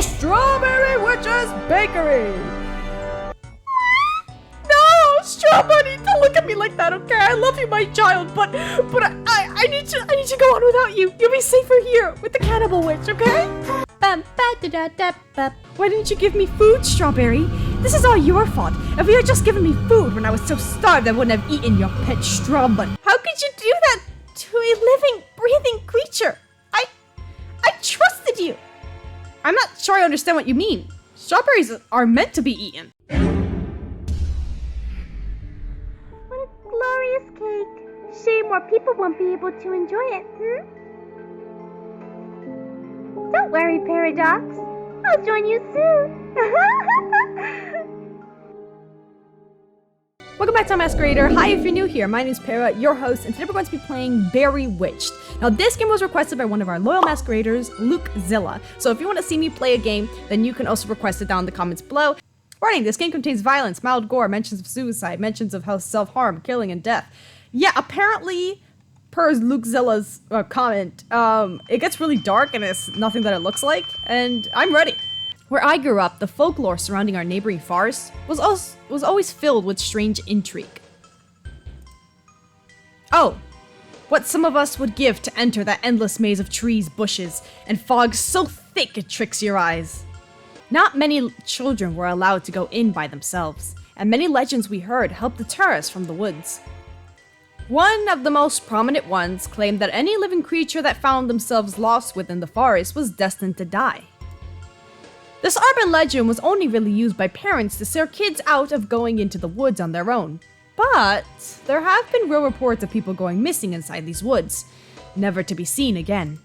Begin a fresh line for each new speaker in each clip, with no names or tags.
Strawberry Witch's Bakery! No, Strawberry, don't look at me like that, okay? I love you, my child, but I need to go on without you. You'll be safer here with the Cannibal Witch, okay? Why didn't you give me food, Strawberry? This is all your fault. If you had just given me food when I was so starved, I wouldn't have eaten your pet Strawberry. How could you do that to a living, breathing creature? I trusted you. I'm not sure I understand what you mean. Strawberries are meant to be eaten.
What a glorious cake. Shame more people won't be able to enjoy it, Don't worry, Paradox. I'll join you soon.
Welcome back to Masquerader. Hi, if you're new here, my name is Para, your host, and today we're going to be playing Berrywitched. Now, this game was requested by one of our loyal masqueraders, Lukezilla. So if you want to see me play a game, then you can also request it down in the comments below. Warning, this game contains violence, mild gore, mentions of suicide, mentions of self-harm, killing, and death. Yeah, apparently, per Lukezilla's comment, it gets really dark and it's nothing that it looks like, and I'm ready. Where I grew up, the folklore surrounding our neighboring forest was always filled with strange intrigue. Oh, what some of us would give to enter that endless maze of trees, bushes, and fog so thick it tricks your eyes. Not many children were allowed to go in by themselves, and many legends we heard helped deter us from the woods. One of the most prominent ones claimed that any living creature that found themselves lost within the forest was destined to die. This urban legend was only really used by parents to scare kids out of going into the woods on their own. But there have been real reports of people going missing inside these woods, never to be seen again.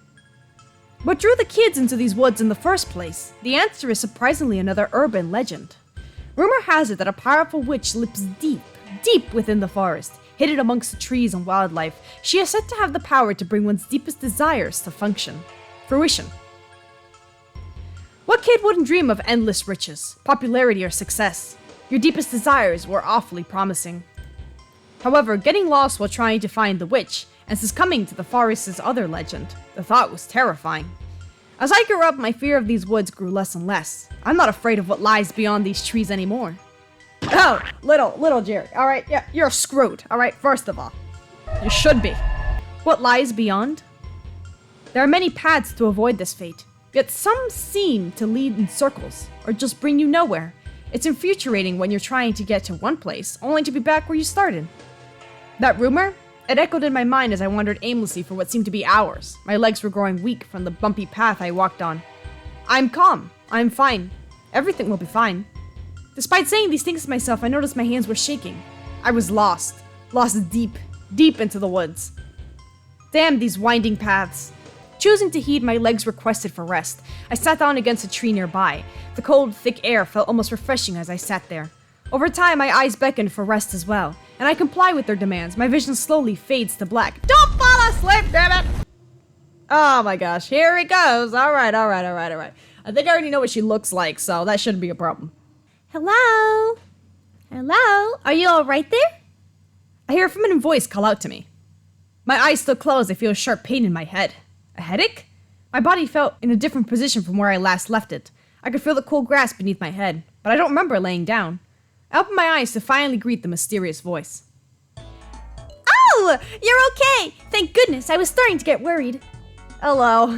What drew the kids into these woods in the first place? The answer is surprisingly another urban legend. Rumor has it that a powerful witch lives deep within the forest, hidden amongst the trees and wildlife. She is said to have the power to bring one's deepest desires to fruition. What kid wouldn't dream of endless riches, popularity, or success? Your deepest desires were awfully promising. However, getting lost while trying to find the witch, and succumbing to the forest's other legend, the thought was terrifying. As I grew up, my fear of these woods grew less and less. I'm not afraid of what lies beyond these trees anymore. Oh, little Jerry, alright? Yeah, you're screwed, alright? First of all. You should be. What lies beyond? There are many paths to avoid this fate. Yet some seem to lead in circles, or just bring you nowhere. It's infuriating when you're trying to get to one place, only to be back where you started. That rumor? It echoed in my mind as I wandered aimlessly for what seemed to be hours. My legs were growing weak from the bumpy path I walked on. I'm calm. I'm fine. Everything will be fine. Despite saying these things to myself, I noticed my hands were shaking. I was lost deep into the woods. Damn these winding paths. Choosing to heed my legs' requested for rest, I sat down against a tree nearby. The cold, thick air felt almost refreshing as I sat there. Over time, my eyes beckoned for rest as well, and I comply with their demands. My vision slowly fades to black. Don't fall asleep, damn it! Oh my gosh, here it goes. Alright. I think I already know what she looks like, so that shouldn't be a problem.
Hello? Are you all right there?
I hear a feminine voice call out to me. My eyes still closed, I feel a sharp pain in my head. A headache? My body felt in a different position from where I last left it. I could feel the cool grass beneath my head, but I don't remember laying down. I opened my eyes to finally greet the mysterious voice.
Oh, you're okay! Thank goodness, I was starting to get worried.
Hello,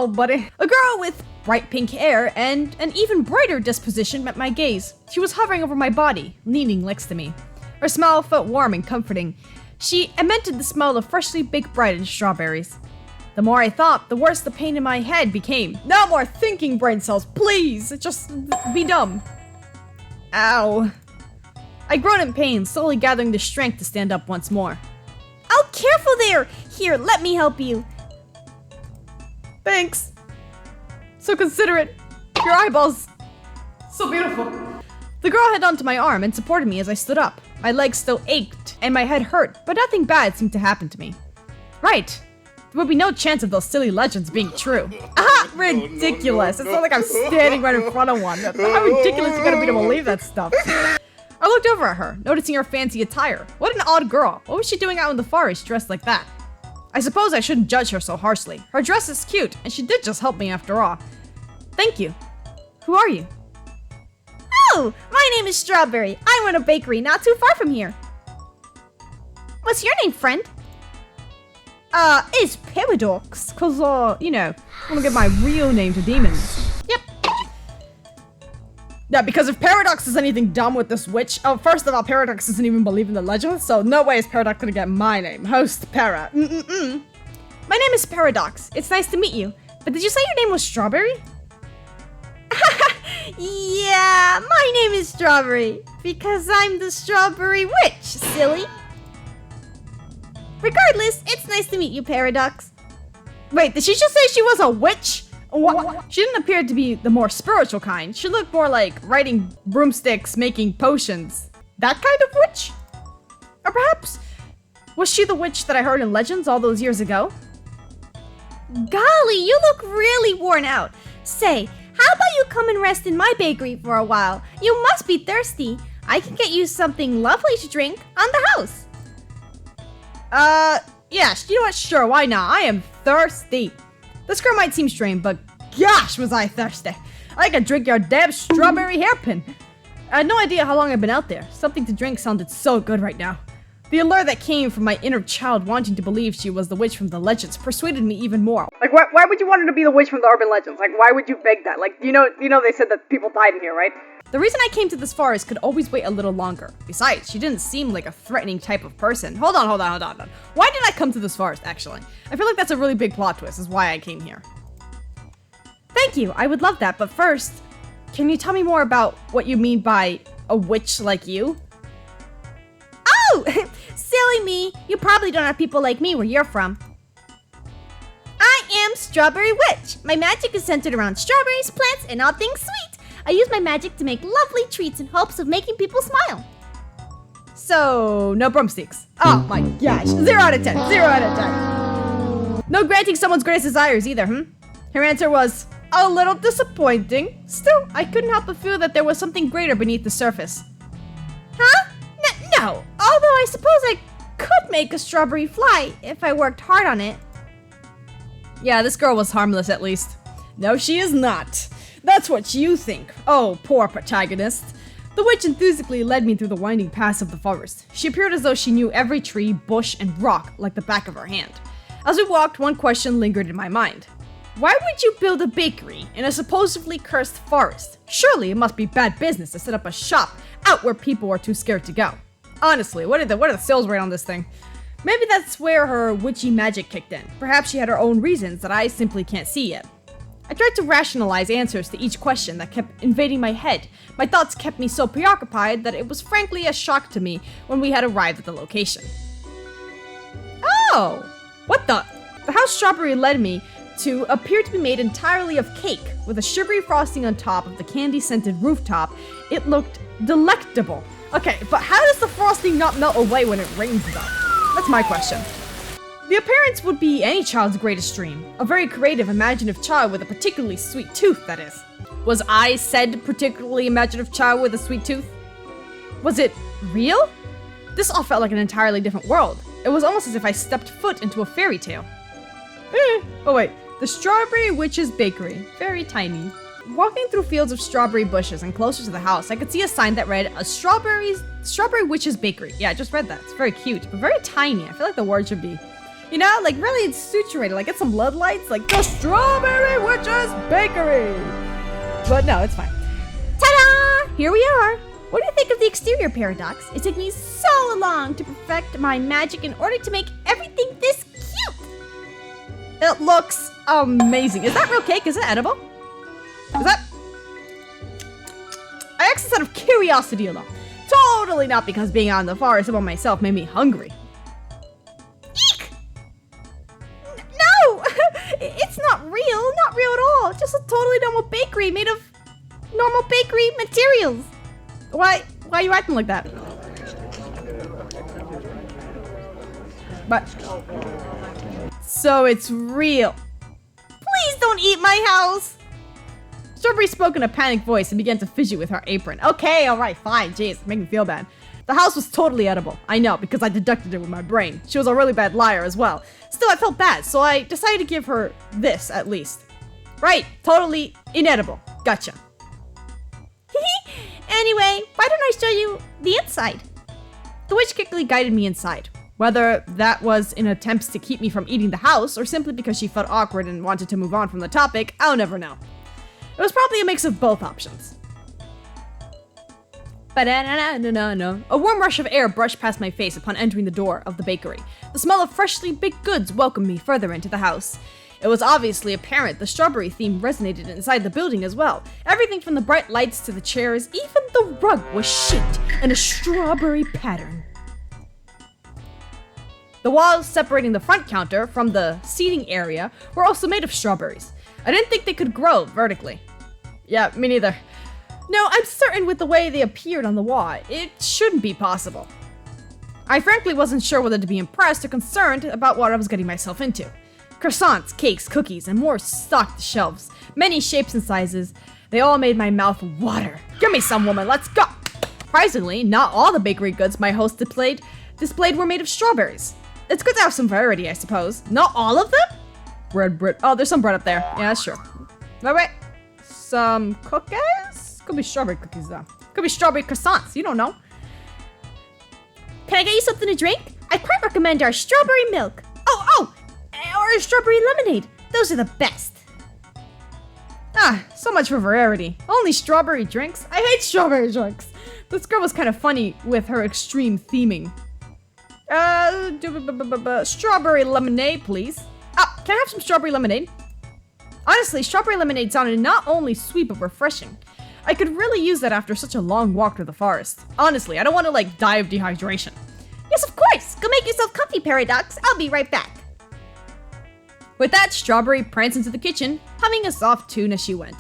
buddy. A girl with bright pink hair and an even brighter disposition met my gaze. She was hovering over my body, leaning next to me. Her smile felt warm and comforting. She emitted the smell of freshly baked bread and strawberries. The more I thought, the worse the pain in my head became. No more thinking, brain cells, please! Just be dumb. Ow. I groaned in pain, slowly gathering the strength to stand up once more.
Oh, careful there! Here, let me help you.
Thanks. So considerate. Your eyeballs. So beautiful. The girl held onto my arm and supported me as I stood up. My legs still ached and my head hurt, but nothing bad seemed to happen to me. Right. There would be no chance of those silly legends being true. Ah, ridiculous. It's not like I'm standing right in front of one. How ridiculous are you gonna be to believe that stuff? I looked over at her, noticing her fancy attire. What an odd girl. What was she doing out in the forest dressed like that? I suppose I shouldn't judge her so harshly. Her dress is cute, and she did just help me after all. Thank you. Who are you?
Oh, my name is Strawberry. I run a bakery not too far from here. What's your name, friend?
It's Paradox, cause, you know, I wanna give my real name to demons.
Yep.
Yeah, because if Paradox is anything dumb with this witch, first of all, Paradox doesn't even believe in the legend, so no way is Paradox gonna get my name. Host Para.
My name is Paradox. It's nice to meet you. But did you say your name was Strawberry? Yeah, my name is Strawberry. Because I'm the Strawberry Witch, silly. Regardless, it's nice to meet you, Paradox.
Wait, did she just say she was a witch? What? She didn't appear to be the more spiritual kind. She looked more like riding broomsticks, making potions. That kind of witch? Or perhaps, was she the witch that I heard in legends all those years ago?
Golly, you look really worn out. Say, how about you come and rest in my bakery for a while? You must be thirsty. I can get you something lovely to drink on the house.
Yeah, you know what? Sure, why not? I am thirsty. This girl might seem strange, but gosh, was I thirsty. I could drink your damn strawberry hairpin. I had no idea how long I've been out there. Something to drink sounded so good right now. The allure that came from my inner child wanting to believe she was the witch from the legends persuaded me even more. Like, why would you want her to be the witch from the urban legends? Like, why would you beg that? Like, you know they said that people died in here, right? The reason I came to this forest could always wait a little longer. Besides, she didn't seem like a threatening type of person. Hold on. Why did I come to this forest, actually? I feel like that's a really big plot twist, is why I came here. Thank you, I would love that, but first, can you tell me more about what you mean by a witch like you?
Oh, silly me. You probably don't have people like me where you're from. I am Strawberry Witch. My magic is centered around strawberries, plants, and all things sweet. I use my magic to make lovely treats in hopes of making people smile.
So, no broomsticks. Oh my gosh. 0 out of 10. 0 out of 10. No granting someone's greatest desires either, Her answer was a little disappointing. Still, I couldn't help but feel that there was something greater beneath the surface.
Huh? No. Although I suppose I could make a strawberry fly if I worked hard on it.
Yeah, this girl was harmless at least. No, she is not. That's what you think. Oh, poor protagonist. The witch enthusiastically led me through the winding paths of the forest. She appeared as though she knew every tree, bush, and rock like the back of her hand. As we walked, one question lingered in my mind. Why would you build a bakery in a supposedly cursed forest? Surely it must be bad business to set up a shop out where people are too scared to go. Honestly, what are the sales rate on this thing? Maybe that's where her witchy magic kicked in. Perhaps she had her own reasons that I simply can't see yet. I tried to rationalize answers to each question that kept invading my head. My thoughts kept me so preoccupied that it was frankly a shock to me when we had arrived at the location. Oh! What the? The house Strawberry led me to appeared to be made entirely of cake, with a sugary frosting on top of the candy-scented rooftop. It looked delectable. Okay, but how does the frosting not melt away when it rains though? That's my question. The appearance would be any child's greatest dream. A very creative, imaginative child with a particularly sweet tooth, that is. Was I said particularly imaginative child with a sweet tooth? Was it real? This all felt like an entirely different world. It was almost as if I stepped foot into a fairy tale. Oh wait, the Strawberry Witch's Bakery. Very tiny. Walking through fields of strawberry bushes and closer to the house, I could see a sign that read, Strawberry Witch's Bakery. Yeah, I just read that. It's very cute, but very tiny. I feel like the word should be, you know, like really it's saturated. Like get some LED lights, like the Strawberry Witch's Bakery. But no, it's fine.
Ta-da! Here we are. What do you think of the exterior, Paradox? It took me so long to perfect my magic in order to make everything this cute.
It looks amazing. Is that real cake? Is it edible? Is that? I asked this out of curiosity alone. Totally not because being out in the forest by myself made me hungry.
Eek! No! It's not real. Not real at all. Just a totally normal bakery made of normal bakery materials.
Why are you acting like that? But so it's real.
Please don't eat my house.
Strawberry spoke in a panicked voice and began to fidget with her apron. Okay, alright, fine. Jeez, make me feel bad. The house was totally edible. I know, because I deducted it with my brain. She was a really bad liar as well. Still, I felt bad, so I decided to give her this, at least. Right, totally inedible. Gotcha.
Anyway, why don't I show you the inside?
The witch quickly guided me inside. Whether that was in attempts to keep me from eating the house, or simply because she felt awkward and wanted to move on from the topic, I'll never know. It was probably a mix of both options. A warm rush of air brushed past my face upon entering the door of the bakery. The smell of freshly baked goods welcomed me further into the house. It was obviously apparent the strawberry theme resonated inside the building as well. Everything from the bright lights to the chairs, even the rug was shaped in a strawberry pattern. The walls separating the front counter from the seating area were also made of strawberries. I didn't think they could grow vertically. Yeah, me neither. No, I'm certain with the way they appeared on the wall, it shouldn't be possible. I frankly wasn't sure whether to be impressed or concerned about what I was getting myself into. Croissants, cakes, cookies, and more stocked the shelves. Many shapes and sizes. They all made my mouth water. Give me some, woman, let's go! Surprisingly, not all the bakery goods my host displayed were made of strawberries. It's good to have some variety, I suppose. Not all of them? Bread. Oh, there's some bread up there. Yeah, that's true. Wait. Some cookies? Could be strawberry cookies, though. Could be strawberry croissants. You don't know.
Can I get you something to drink? I quite recommend our strawberry milk. Oh! Or strawberry lemonade. Those are the best.
Ah, so much for variety. Only strawberry drinks? I hate strawberry drinks. This girl was kind of funny with her extreme theming. Strawberry lemonade, please. Ah, can I have some strawberry lemonade? Honestly, strawberry lemonade sounded not only sweet but refreshing. I could really use that after such a long walk through the forest. Honestly, I don't want to die of dehydration.
Yes, of course. Go make yourself comfy, Paradox. I'll be right back.
With that, Strawberry pranced into the kitchen, humming a soft tune as she went.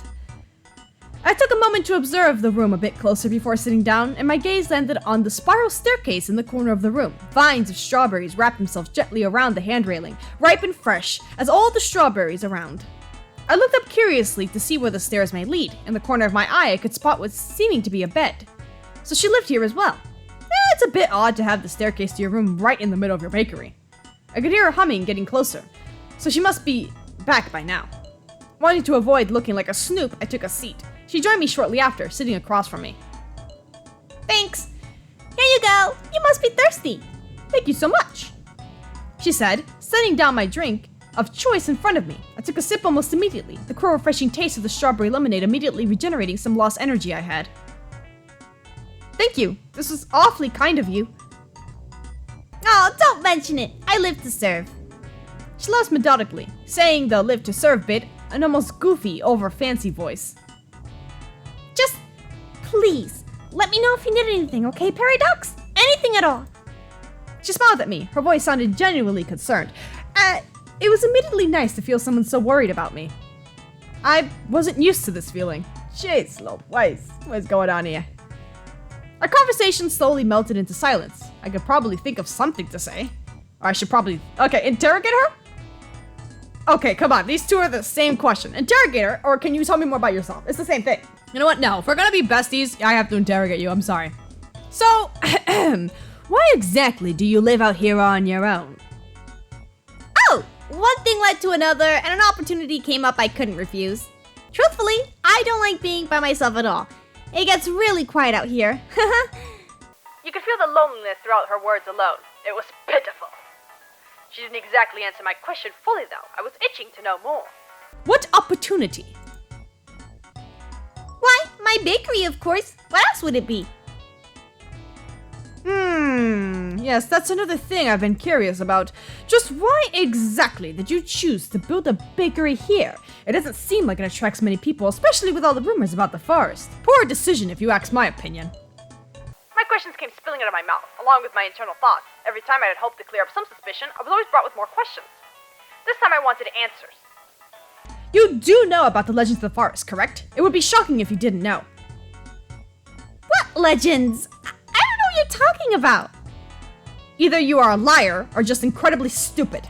I took a moment to observe the room a bit closer before sitting down, and my gaze landed on the spiral staircase in the corner of the room. Vines of strawberries wrapped themselves gently around the hand railing, ripe and fresh as all the strawberries around. I looked up curiously to see where the stairs may lead. In the corner of my eye, I could spot what seeming to be a bed. So she lived here as well. It's a bit odd to have the staircase to your room right in the middle of your bakery. I could hear her humming getting closer, so she must be back by now. Wanting to avoid looking like a snoop, I took a seat. She joined me shortly after, sitting across from me.
Thanks. Here you go. You must be thirsty.
Thank you so much, she said, setting down my drink of choice in front of me. I took a sip almost immediately, the cool refreshing taste of the strawberry lemonade immediately regenerating some lost energy I had. Thank you. This was awfully kind of you.
Oh, don't mention it. I live to serve.
She laughs methodically, saying the live to serve bit in an almost goofy, over fancy voice.
Just please, let me know if you need anything, okay, Paradox? Anything at all.
She smiled at me. Her voice sounded genuinely concerned. It was immediately nice to feel someone so worried about me. I wasn't used to this feeling. Jeez, what's going on here? Our conversation slowly melted into silence. I could probably think of something to say. Or I should probably... Okay, interrogate her? Okay, come on. These two are the same question. Interrogate her, or can you tell me more about yourself? It's the same thing. You know what? No, if we're gonna be besties, I have to interrogate you. I'm sorry. So, why exactly do you live out here on your own?
Oh, one thing led to another, and an opportunity came up I couldn't refuse. Truthfully, I don't like being by myself at all. It gets really quiet out here.
You could feel the loneliness throughout her words alone. It was pitiful. She didn't exactly answer my question fully, though. I was itching to know more. What opportunity?
Why, my bakery, of course. What else would it be?
Yes, that's another thing I've been curious about. Just why exactly did you choose to build a bakery here? It doesn't seem like it attracts many people, especially with all the rumors about the forest. Poor decision, if you ask my opinion. My questions came spilling out of my mouth, along with my internal thoughts. Every time I had hoped to clear up some suspicion, I was always brought with more questions. This time I wanted answers. You do know about the legends of the forest, correct? It would be shocking if you didn't know.
What legends? I don't know what you're talking about.
Either you are a liar or just incredibly stupid.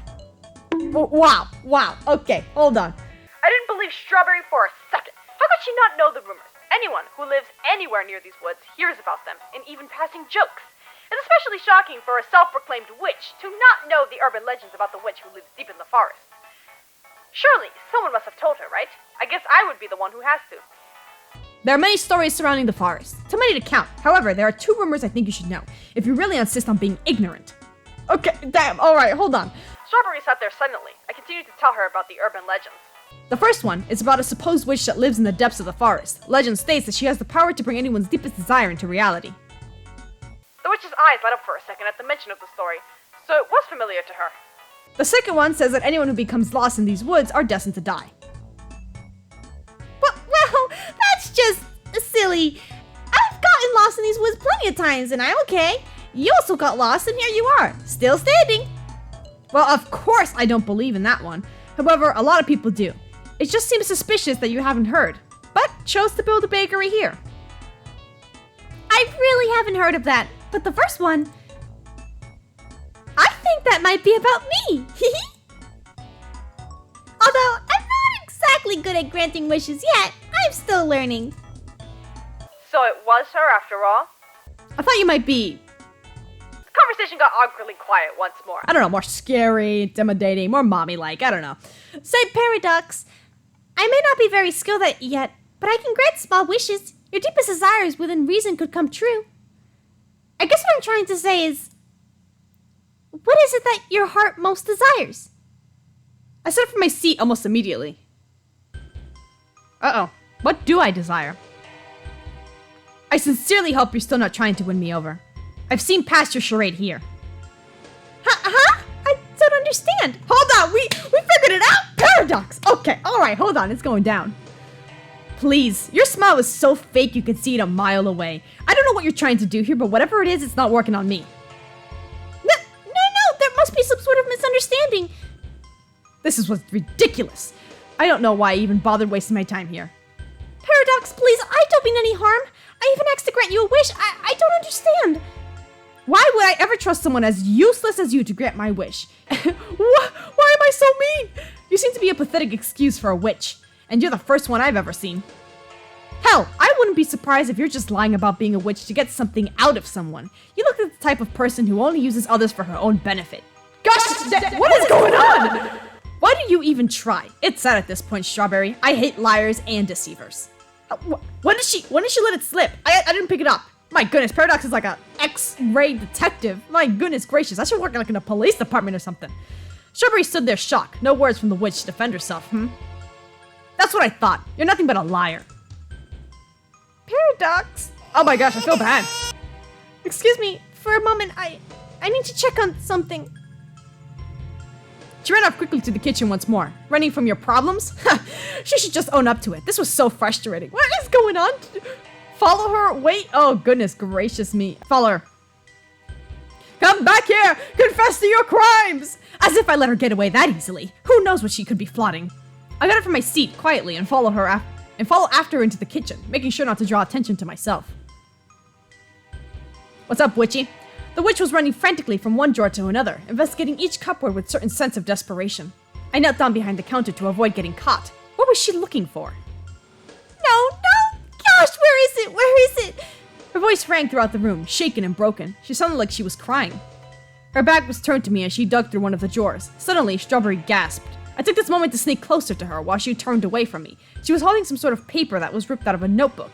Wow, okay, hold on. I didn't believe Strawberry for a second. How could she not know the rumors? Anyone who lives anywhere near these woods hears about them, and even passing jokes. It's especially shocking for a self-proclaimed witch to not know the urban legends about the witch who lives deep in the forest.
Surely, someone must have told her, right? I guess I would be the one who has to.
There are many stories surrounding the forest, too many to count. However, there are 2 rumors I think you should know, if you really insist on being ignorant. Okay, damn, alright, hold on.
Strawberry sat there silently. I continued to tell her about the urban legends.
The first one is about a supposed witch that lives in the depths of the forest. Legend states that she has the power to bring anyone's deepest desire into reality.
The witch's eyes light up for a second at the mention of the story, so it was familiar to her.
The second one says that anyone who becomes lost in these woods are destined to die.
Well, that's just silly. I've gotten lost in these woods plenty of times, and I'm okay. You also got lost, and here you are, still standing.
Well, of course I don't believe in that one. However, a lot of people do. It just seems suspicious that you haven't heard, but chose to build a bakery here.
I really haven't heard of that, but the first one, I think that might be about me. Although I'm not exactly good at granting wishes yet, I'm still learning.
So it was her after all?
I thought you might be,
The conversation got awkwardly quiet once more.
I don't know, more scary, intimidating, more mommy-like, I don't know.
Say, Paradox, I may not be very skilled at it yet, but I can grant small wishes. Your deepest desires within reason could come true. I guess what I'm trying to say is, what is it that your heart most desires?
I stood up from my seat almost immediately. Uh-oh, what do I desire? I sincerely hope you're still not trying to win me over. I've seen past your charade here.
Huh? I don't understand.
Hold on, we figured it out! Paradox! Okay, alright, hold on, it's going down. Please, your smile is so fake you could see it a mile away. I don't know what you're trying to do here, but whatever it is, it's not working on me.
No, there must be some sort of misunderstanding.
This is what's ridiculous. I don't know why I even bothered wasting my time here.
Paradox, please, I don't mean any harm. I even asked to grant you a wish. I don't understand.
Why would I ever trust someone as useless as you to grant my wish? Why am I so mean? You seem to be a pathetic excuse for a witch, and you're the first one I've ever seen. Hell, I wouldn't be surprised if you're just lying about being a witch to get something out of someone. You look like the type of person who only uses others for her own benefit. Gosh, what is going on? Why do you even try? It's sad at this point, Strawberry. I hate liars and deceivers. When did she let it slip? I didn't pick it up. My goodness, Paradox is like a X-ray detective. My goodness gracious, I should work like in a police department or something. Strawberry stood there shocked. No words from the witch to defend herself, That's what I thought. You're nothing but a liar.
Paradox.
Oh my gosh, I feel bad.
Excuse me, for a moment, I need to check on something.
She ran off quickly to the kitchen once more. Running from your problems? She should just own up to it. This was so frustrating. What is going on? Follow her? Wait. Oh, goodness gracious me. Follow her. Come back here! Confess to your crimes! As if I let her get away that easily. Who knows what she could be plotting? I got up from my seat quietly and follow after her into the kitchen, making sure not to draw attention to myself. What's up, Witchy? The witch was running frantically from one drawer to another, investigating each cupboard with a certain sense of desperation. I knelt down behind the counter to avoid getting caught. What was she looking for?
No! Gosh, where is it?
Her voice rang throughout the room, shaken and broken. She sounded like she was crying. Her back was turned to me as she dug through one of the drawers. Suddenly, Strawberry gasped. I took this moment to sneak closer to her while she turned away from me. She was holding some sort of paper that was ripped out of a notebook.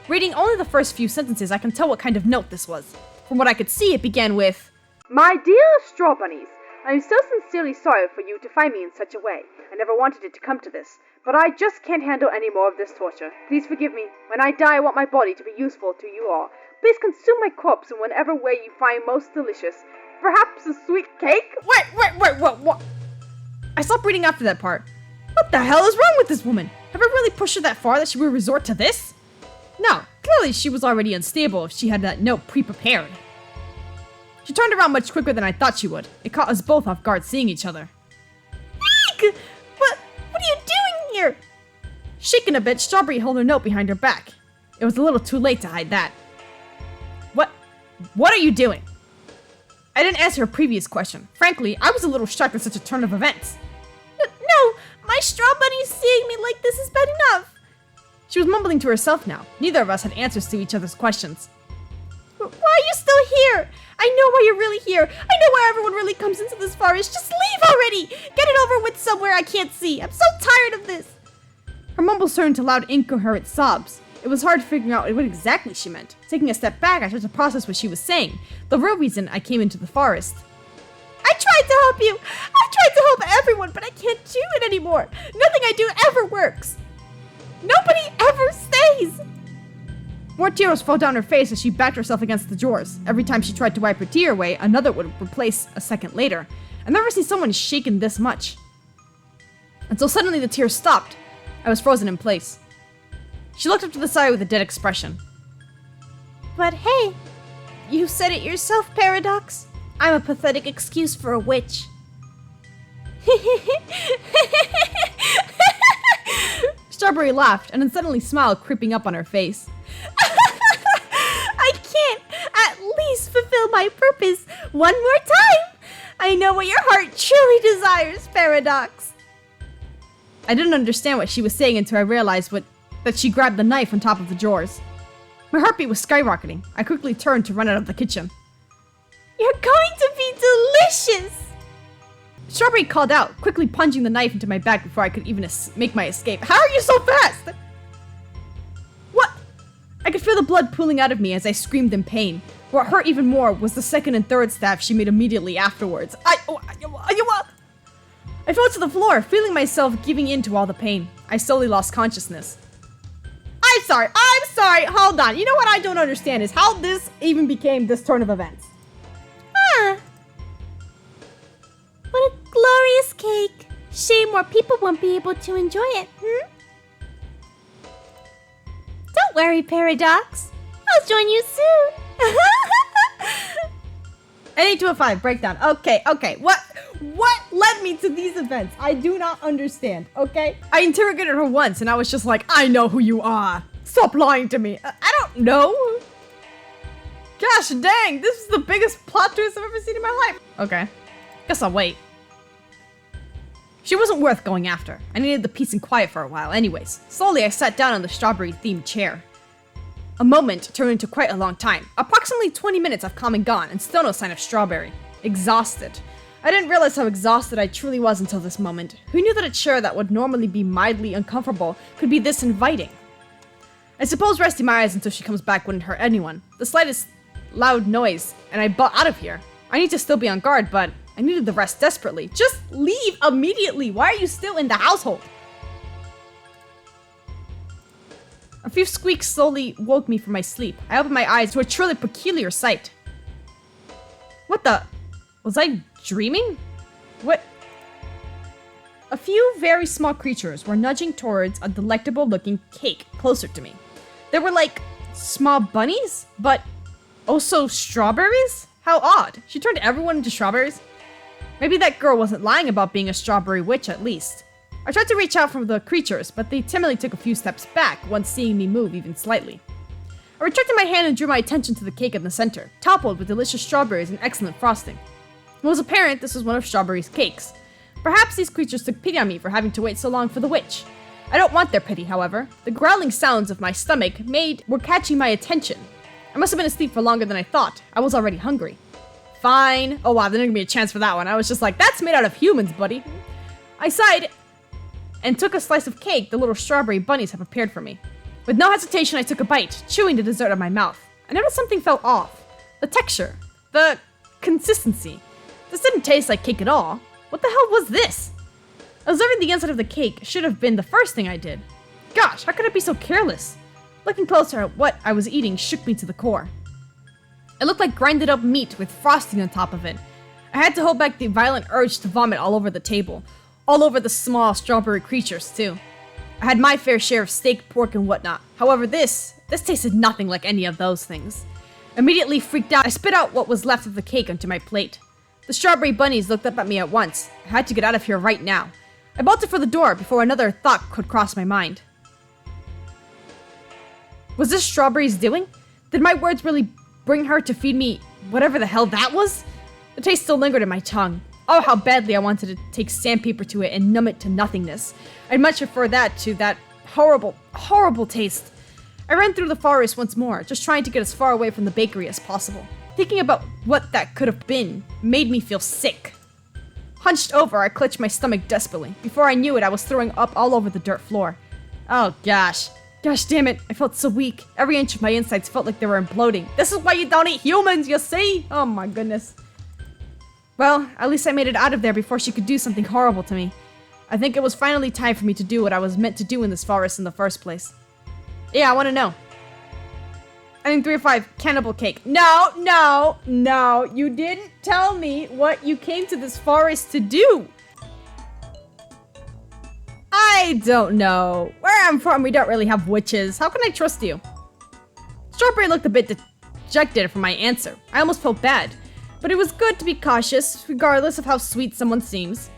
Reading only the first few sentences, I can tell what kind of note this was. From what I could see, it began with,
My dear Straw Bunnies, I am so sincerely sorry for you to find me in such a way. I never wanted it to come to this, but I just can't handle any more of this torture. Please forgive me. When I die, I want my body to be useful to you all. Please consume my corpse in whatever way you find most delicious. Perhaps a sweet cake?
Wait, what? I stopped reading after that part. What the hell is wrong with this woman? Have I really pushed her that far that she would resort to this? No, clearly she was already unstable if she had that note pre-prepared. She turned around much quicker than I thought she would. It caught us both off guard seeing each other.
Eek! What are you doing here?
Shaken a bit, Strawberry held her note behind her back. It was a little too late to hide that. What are you doing? I didn't answer her previous question. Frankly, I was a little shocked at such a turn of events.
No, my straw bunny seeing me like this is bad enough.
She was mumbling to herself now. Neither of us had answers to each other's questions.
Why are you still here? I know why you're really here. I know why everyone really comes into this forest. Just leave already. Get it over with somewhere I can't see. I'm so tired of this.
Her mumbles turned to loud, incoherent sobs. It was hard figuring out what exactly she meant. Taking a step back, I tried to process what she was saying. The real reason I came into the forest.
I tried to help you. I tried to help everyone, but I can't do it anymore. Nothing I do ever works. Nobody ever stays.
More tears fell down her face as she backed herself against the drawers. Every time she tried to wipe her tear away, another would replace a second later. I've never seen someone shaken this much. Until suddenly the tears stopped. I was frozen in place. She looked up to the side with a dead expression.
But hey, you said it yourself, Paradox. I'm a pathetic excuse for a witch.
Strawberry laughed, and then suddenly smiled creeping up on her face.
I can't at least fulfill my purpose one more time. I know what your heart truly desires, Paradox.
I didn't understand what she was saying until I realized that she grabbed the knife on top of the drawers. My heartbeat was skyrocketing. I quickly turned to run out of the kitchen.
You're going to be delicious!
Strawberry called out, quickly plunging the knife into my back before I could even make my escape. How are you so fast? What? I could feel the blood pooling out of me as I screamed in pain. What hurt even more was the second and third stab she made immediately afterwards. I fell to the floor, feeling myself giving in to all the pain. I slowly lost consciousness. I'm sorry, hold on. You know what I don't understand is how this even became this turn of events.
What a glorious cake. Shame more people won't be able to enjoy it, Don't worry, Paradox. I'll join you soon.
N8205, breakdown. Okay. What led me to these events? I do not understand, okay? I interrogated her once and I was just like, I know who you are. Stop lying to me. I don't know. Gosh dang, this is the biggest plot twist I've ever seen in my life. Okay, guess I'll wait. She wasn't worth going after. I needed the peace and quiet for a while anyways. Slowly, I sat down on the strawberry-themed chair. A moment turned into quite a long time. Approximately 20 minutes have come and gone, and still no sign of Strawberry. Exhausted. I didn't realize how exhausted I truly was until this moment. Who knew that a chair that would normally be mildly uncomfortable could be this inviting? I suppose resting my eyes until she comes back wouldn't hurt anyone. The slightest loud noise, and I butt out of here. I need to still be on guard, but I needed the rest desperately. Just leave immediately! Why are you still in the household? A few squeaks slowly woke me from my sleep. I opened my eyes to a truly peculiar sight. What the? Was I dreaming? What? A few very small creatures were nudging towards a delectable looking cake closer to me. They were like small bunnies, but also strawberries? How odd. She turned everyone into strawberries? Maybe that girl wasn't lying about being a strawberry witch at least. I tried to reach out from the creatures, but they timidly took a few steps back once seeing me move even slightly. I retracted my hand and drew my attention to the cake in the center, toppled with delicious strawberries and excellent frosting. It was apparent this was one of Strawberry's cakes. Perhaps these creatures took pity on me for having to wait so long for the witch. I don't want their pity, however. The growling sounds of my stomach were catching my attention. I must have been asleep for longer than I thought. I was already hungry. Fine. Oh wow, there didn't give me a chance for that one. I was just like, that's made out of humans, buddy. I sighed and took a slice of cake the little strawberry bunnies had prepared for me. With no hesitation, I took a bite, chewing the dessert in my mouth. I noticed something felt off. The texture. The consistency. This didn't taste like cake at all. What the hell was this? Observing the inside of the cake should have been the first thing I did. Gosh, how could I be so careless? Looking closer at what I was eating shook me to the core. It looked like grinded up meat with frosting on top of it. I had to hold back the violent urge to vomit all over the table. All over the small strawberry creatures, too. I had my fair share of steak, pork, and whatnot. However, this tasted nothing like any of those things. Immediately freaked out, I spit out what was left of the cake onto my plate. The strawberry bunnies looked up at me at once. I had to get out of here right now. I bolted for the door before another thought could cross my mind. Was this Strawberry's doing? Did my words really bring her to feed me whatever the hell that was? The taste still lingered in my tongue. Oh, how badly I wanted to take sandpaper to it and numb it to nothingness. I'd much prefer that to that horrible, horrible taste. I ran through the forest once more, just trying to get as far away from the bakery as possible. Thinking about what that could have been made me feel sick. Hunched over, I clutched my stomach desperately. Before I knew it, I was throwing up all over the dirt floor. Oh gosh. Gosh damn it, I felt so weak. Every inch of my insides felt like they were imploding. This is why you don't eat humans, you see? Oh my goodness. Well, at least I made it out of there before she could do something horrible to me. I think it was finally time for me to do what I was meant to do in this forest in the first place. Yeah, I want to know. Ending 3 of 5, cannibal cake. No, you didn't tell me what you came to this forest to do. I don't know. Where I'm from, we don't really have witches. How can I trust you? Strawberry looked a bit dejected for my answer. I almost felt bad. But it was good to be cautious, regardless of how sweet someone seems.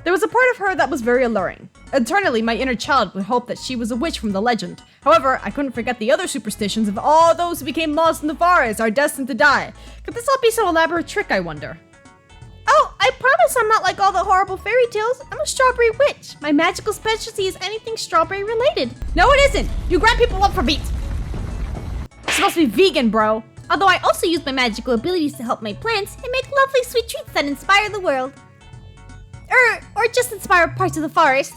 There was a part of her that was very alluring. Internally, my inner child would hope that she was a witch from the legend. However, I couldn't forget the other superstitions of all those who became lost in the forest are destined to die. Could this all be some elaborate trick, I wonder?
Oh, I promise I'm not like all the horrible fairy tales. I'm a strawberry witch. My magical specialty is anything strawberry related.
No, it isn't! You grab people up for meat! You're supposed to be vegan, bro.
Although I also use my magical abilities to help my plants and make lovely sweet treats that inspire the world. Or just inspire parts of the forest.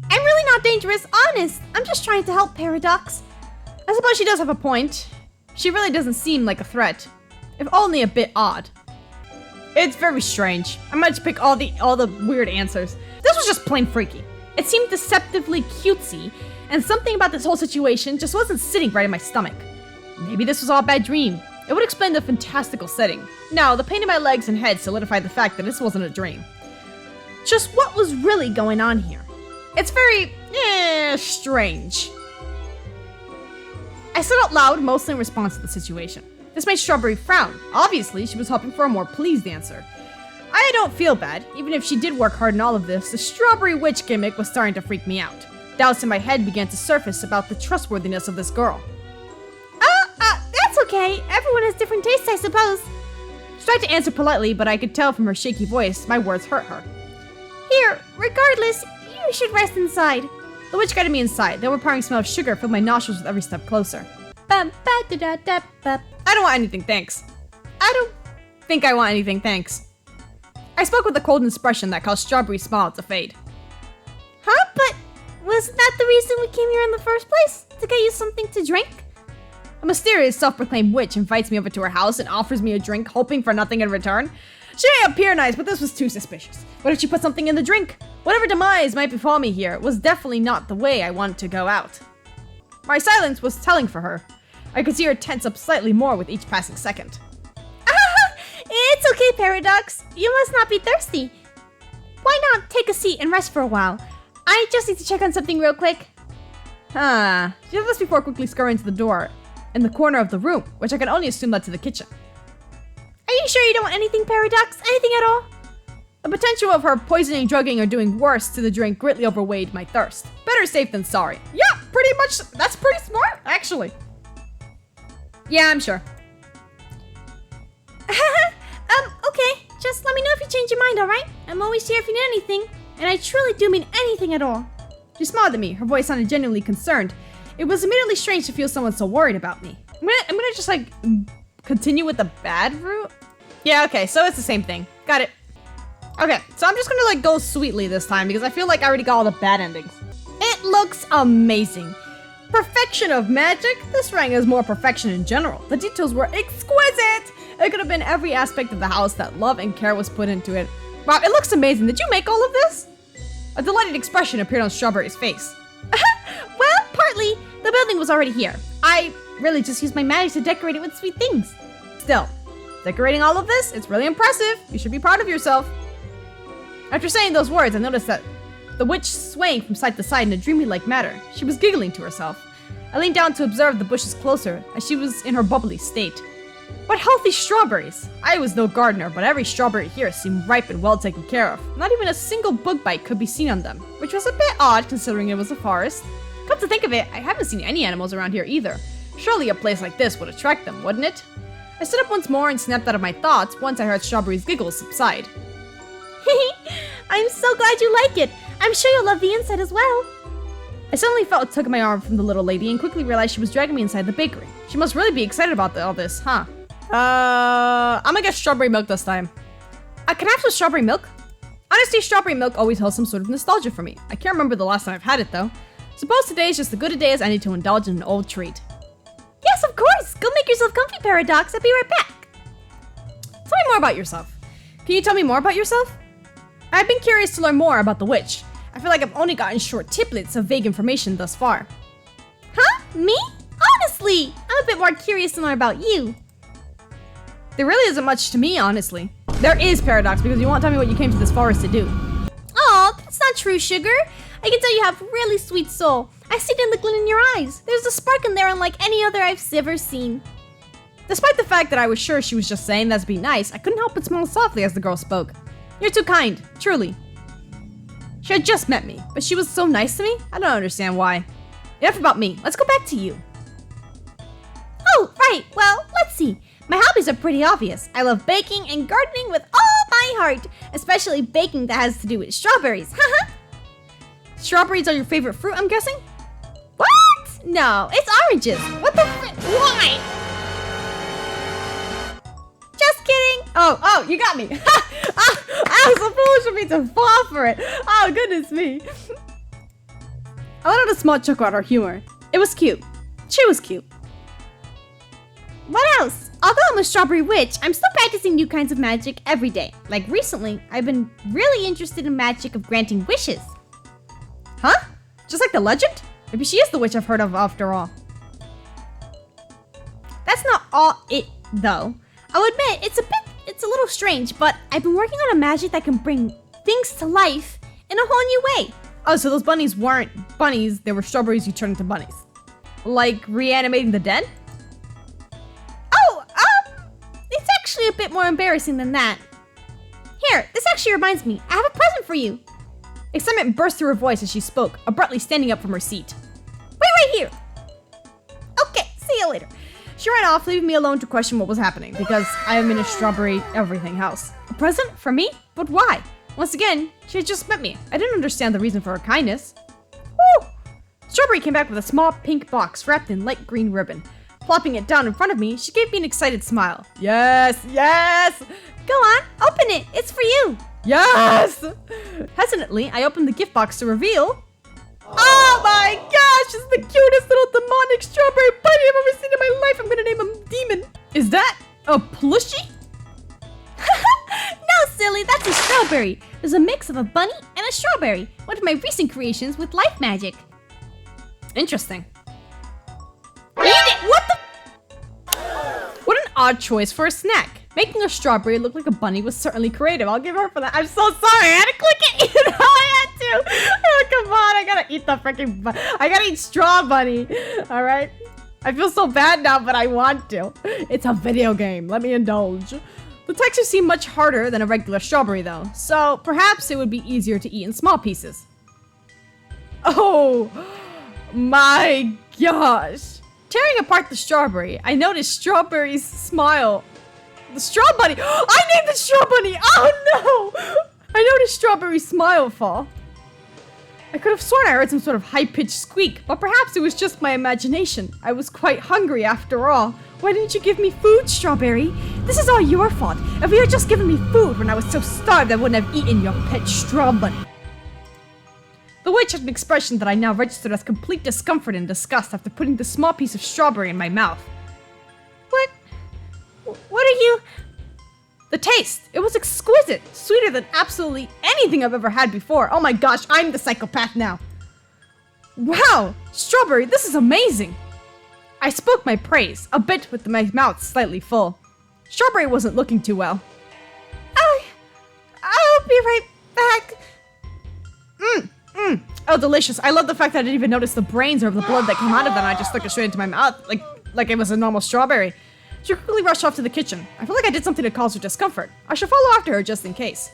I'm really not dangerous, honest. I'm just trying to help, Paradox.
I suppose she does have a point. She really doesn't seem like a threat. If only a bit odd. It's very strange. I might just pick all the weird answers. This was just plain freaky. It seemed deceptively cutesy, and something about this whole situation just wasn't sitting right in my stomach. Maybe this was all a bad dream. It would explain the fantastical setting. No, the pain in my legs and head solidified the fact that this wasn't a dream. Just what was really going on here? It's very, strange. I said out loud, mostly in response to the situation. This made Strawberry frown. Obviously, she was hoping for a more pleased answer. I don't feel bad. Even if she did work hard in all of this, the Strawberry Witch gimmick was starting to freak me out. Doubts in my head began to surface about the trustworthiness of this girl.
That's okay. Everyone has different tastes, I suppose.
She tried to answer politely, but I could tell from her shaky voice my words hurt her.
Here, regardless, you should rest inside.
The witch guided me inside. The overpowering smell of sugar filled my nostrils with every step closer. I don't want anything, thanks. I don't think I want anything, thanks. I spoke with a cold expression that caused Strawberry's smile to fade.
Huh? But wasn't that the reason we came here in the first place? To get you something to drink?
A mysterious self-proclaimed witch invites me over to her house and offers me a drink, hoping for nothing in return. She may appear nice, but this was too suspicious. What if she put something in the drink? Whatever demise might befall me here was definitely not the way I wanted to go out. My silence was telling for her. I could see her tense up slightly more with each passing second.
It's okay, Paradox. You must not be thirsty. Why not take a seat and rest for a while? I just need to check on something real quick.
She did this before quickly scurrying to the door in the corner of the room, which I can only assume led to the kitchen.
Are you sure you don't want anything, Paradox? Anything at all?
The potential of her poisoning, drugging, or doing worse to the drink greatly overweighed my thirst. Better safe than sorry. Yeah, pretty much. That's pretty smart, actually. Yeah, I'm sure.
Okay. Just let me know if you change your mind, alright? I'm always here if you need anything. And I truly do mean anything at all.
She smiled at me. Her voice sounded genuinely concerned. It was immediately strange to feel someone so worried about me. I'm gonna just, continue with the bad route? Yeah, okay, so it's the same thing. Got it. Okay, so I'm just gonna, go sweetly this time because I feel like I already got all the bad endings. It looks amazing. Perfection of magic? This rang as more perfection in general. The details were exquisite! It could have been every aspect of the house that love and care was put into it. Wow, it looks amazing. Did you make all of this? A delighted expression appeared on Strawberry's face.
Well, partly. The building was already here. I really just used my magic to decorate it with sweet things.
Still, decorating all of this? It's really impressive. You should be proud of yourself. After saying those words, I noticed that the witch swaying from side to side in a dreamy-like manner. She was giggling to herself. I leaned down to observe the bushes closer, as she was in her bubbly state. What healthy strawberries! I was no gardener, but every strawberry here seemed ripe and well taken care of. Not even a single bug bite could be seen on them, which was a bit odd considering it was a forest. Come to think of it, I haven't seen any animals around here either. Surely a place like this would attract them, wouldn't it? I stood up once more and snapped out of my thoughts once I heard Strawberry's giggles subside.
I'm so glad you like it. I'm sure you'll love the inside as well.
I suddenly felt a tug at my arm from the little lady and quickly realized she was dragging me inside the bakery. She must really be excited about all this, huh? I'm gonna get strawberry milk this time. Can I have some strawberry milk? Honestly, strawberry milk always holds some sort of nostalgia for me. I can't remember the last time I've had it though. Suppose today is just as good a day as any to indulge in an old treat.
Yes, of course. Go make yourself comfy, Paradox. I'll be right back.
Tell me more about yourself. Can you tell me more about yourself? I've been curious to learn more about the witch. I feel like I've only gotten short tidbits of vague information thus far.
Huh? Me? Honestly, I'm a bit more curious to learn about you.
There really isn't much to me, honestly. There is, Paradox, because you won't tell me what you came to this forest to do.
Aw, that's not true, Sugar. I can tell you have a really sweet soul. I see it in the glint in your eyes. There's a spark in there unlike any other I've ever seen.
Despite the fact that I was sure she was just saying that to be nice, I couldn't help but smile softly as the girl spoke. You're too kind, truly. She had just met me, but she was so nice to me, I don't understand why. Enough about me, let's go back to you.
Oh, right, well, let's see. My hobbies are pretty obvious. I love baking and gardening with all my heart, especially baking that has to do with strawberries, haha.
Strawberries are your favorite fruit, I'm guessing?
What? No, it's oranges. What the why? Just kidding.
Oh, you got me. I was so foolish of me to fall for it. Oh, goodness me. I let out a small chuckle at her humor. It was cute. She was cute.
What else? Although I'm a strawberry witch, I'm still practicing new kinds of magic every day. Like recently, I've been really interested in magic of granting wishes.
Huh? Just like the legend? Maybe she is the witch I've heard of after all.
That's not all it, though. I'll admit, it's a little strange, but I've been working on a magic that can bring things to life in a whole new way.
Oh, so those bunnies weren't bunnies, they were strawberries you turned into bunnies. Like reanimating the dead?
Oh, it's actually a bit more embarrassing than that. Here, this actually reminds me, I have a present for you.
Excitement burst through her voice as she spoke, abruptly standing up from her seat.
Wait right here. Okay, see you later.
She ran off, leaving me alone to question what was happening, because I am in a strawberry everything house. A present? For me? But why? Once again, she had just met me. I didn't understand the reason for her kindness. Woo! Strawberry came back with a small pink box wrapped in light green ribbon. Plopping it down in front of me, she gave me an excited smile. Yes, yes!
Go on, open it. It's for you.
Yes! Hesitantly, I opened the gift box to reveal... Oh my gosh! It's the cutest little demonic strawberry bunny I've ever seen in my life! I'm gonna name him Demon. Is that a plushie?
No, silly, that's a strawberry. There's a mix of a bunny and a strawberry. One of my recent creations with life magic.
Interesting.
Eat it! What the?
What an odd choice for a snack. Making a strawberry look like a bunny was certainly creative. I'll give her for that. I'm so sorry. I had to click it. You know I had to. Oh, come on. I gotta eat the freaking bunny. I gotta eat straw bunny. All right. I feel so bad now, but I want to. It's a video game. Let me indulge. The texture seemed much harder than a regular strawberry, though. So perhaps it would be easier to eat in small pieces. Oh my gosh. Tearing apart the strawberry, I noticed Strawberry's smile. The straw bunny! I named the straw bunny! Oh no! I noticed Strawberry's smile fall. I could have sworn I heard some sort of high-pitched squeak, but perhaps it was just my imagination. I was quite hungry after all. Why didn't you give me food, Strawberry? This is all your fault. If you had just given me food when I was so starved, I wouldn't have eaten your pet straw bunny. The witch had an expression that I now registered as complete discomfort and disgust after putting the small piece of strawberry in my mouth.
What are you?
The taste! It was exquisite! Sweeter than absolutely anything I've ever had before. Oh my gosh, I'm the psychopath now. Wow! Strawberry, this is amazing! I spoke my praise, a bit with my mouth slightly full. Strawberry wasn't looking too well.
I'll be right back.
Oh, delicious. I love the fact that I didn't even notice the brains or the blood that came out of them. I just stuck it straight into my mouth, like it was a normal strawberry. She quickly rushed off to the kitchen. I feel like I did something to cause her discomfort. I should follow after her just in case.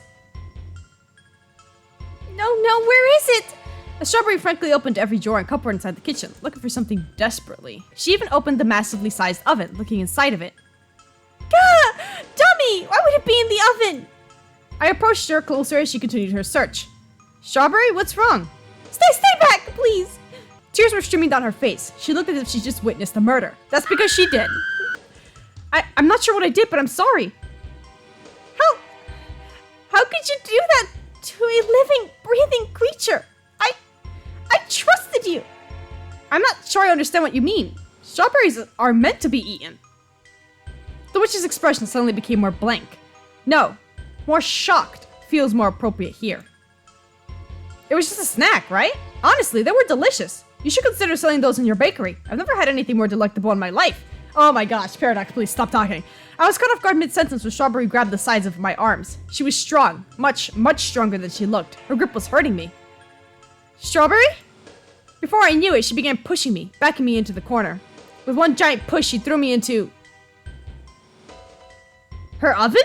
No, where is it?
The strawberry frankly opened every drawer and cupboard inside the kitchen, looking for something desperately. She even opened the massively sized oven, looking inside of it.
Gah! Dummy! Why would it be in the oven?
I approached her closer as she continued her search. Strawberry, what's wrong?
Stay back, please.
Tears were streaming down her face. She looked as if she just witnessed a murder. That's because she did. I'm not sure what I did, but I'm sorry. How could you do that to a living, breathing creature? I trusted you. I'm not sure I understand what you mean. Strawberries are meant to be eaten. The witch's expression suddenly became more blank. No, more shocked feels more appropriate here. It was just a snack, right? Honestly, they were delicious. You should consider selling those in your bakery. I've never had anything more delectable in my life. Oh my gosh, Paradox, please stop talking. I was caught off guard mid-sentence when Strawberry grabbed the sides of my arms. She was strong, much stronger than she looked. Her grip was hurting me. Strawberry? Before I knew it, she began pushing me, backing me into the corner. With one giant push, she threw me into... her oven?